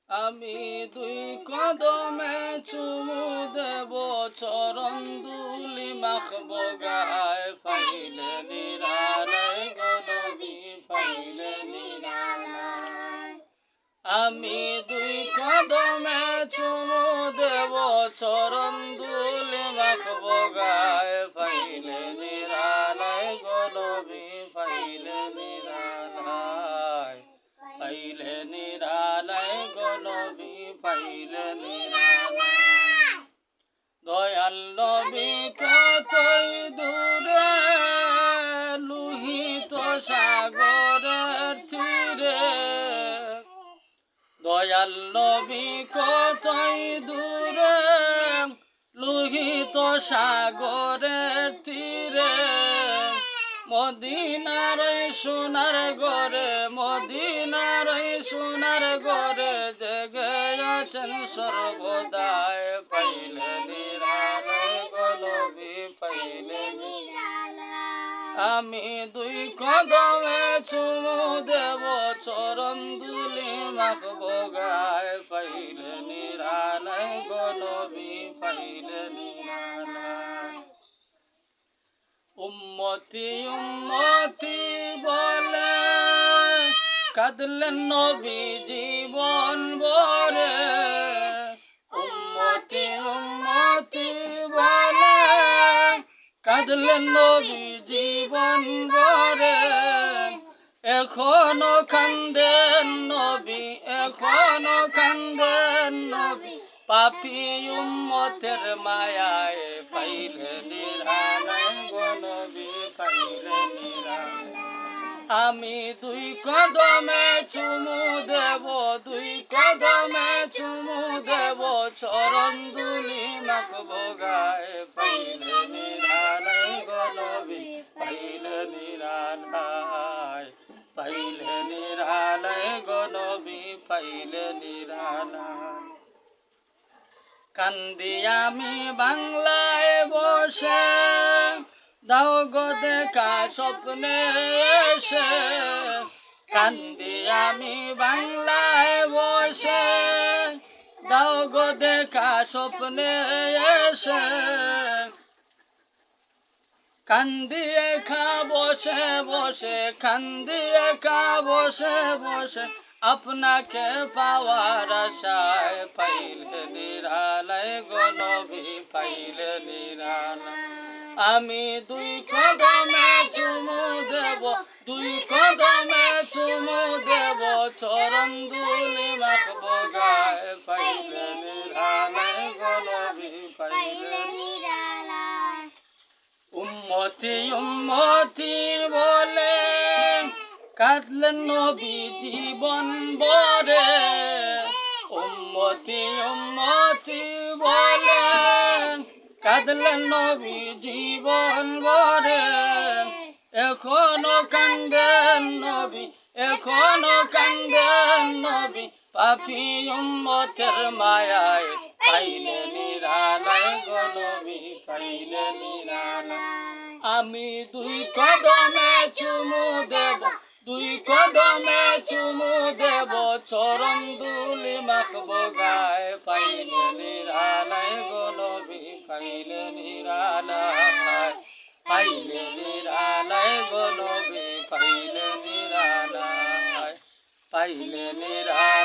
আমি দুই কদমে চুমু দেব, চরণ দুলি মাখব গায়, পাইলে নিরালায় গো নবী, পাইলে নিরালায়। আমি দুই কদমে চুমু দেব, চরণ দুলি মাখব গায়, পাইলে নিরালায় গো নবী, পাইলে নিরালায়, পাইলে নিরালায় গো নবী, পাইলে নিরালায়। দয়াল নবী কতই দূরে, লোহিত সাগরের তীরে। দয়াল নবী কতই দূরে, লোহিত সাগরের তীরে। মদিনার সোনার ঘরে, মদিনার সোনার ঘরে, জেগে আছেন সর্বদায়, পাইলে নিরালায় গো নবী, পাইলে নিরালায়। আমি দুই কদমে চুমু দেব, চরণ দুলি মাখব গায়, পাইলে নিরালায় গো নবী, পাইলে নিরালায়। উম্মতি উম্মতি বলে কাঁদলেন নবী জীবন ভরে। উম্মতি উম্মতি বলে কাঁদলেন নবী জীবন ভরে। এখনো কান্দেন নবী, এখনো কান্দেন নবী, পাপী উম্মতের মায়ায়, পাইলে নিরালায় গো নবী, পাইলে নিরালায়। আমি দুই কদমে চুমু দেব, দুই কদমে চুমু দেব, চরণ দুলি মাখব গায়, পাইলে নিরালায় গো নবী, পাইলে নিরালায়, পাইলে নিরালায় গো নবী, পাইলে নিরালায়। কান্দি আমি বাংলায় বসে, দাও গো দেখা স্বপ্নে এসে। কান্দি আমি বাংলায় বসে, দাও গো দেখা স্বপ্নে এসে। কান্দি একা বসে বসে, কান্দি একা বসে বসে, আপনাকে পাওয়ার আশায়, পাইলে নিরালায় গো নবী, পাইলে নিরালায়। আমি দুই কদমে চুমু দেব, দুই কদমে চুমু দেব, চরণ দুলি মাখব গায়, পাইলে নিরালায় গো নবী, পাইলে নিরালায়। উম্মতি উম্মতি বলে কাঁদলেন নবী জীবন ভরে। উম্মতি উম্মতি বলে কাঁদলেন নবী জীবন ভরে। এখনো কান্দেন নবী, এখনো কান্দেন নবী, পাপী উম্মতের মায়ায়, পাইলে নিরালায় গো নবী, পাইলে নিরালায়। আমি দুই কদমে চুমু দেব, দুই কদমে চুমু দেব, চরণ দুলি মাখব গায়, পাইলে নিরালায় গো নবী, পাইলে নিরালায়, পাইলে নিরালায় গো নবী, পাইলে নিরালায়, পাইলে নিরালায়।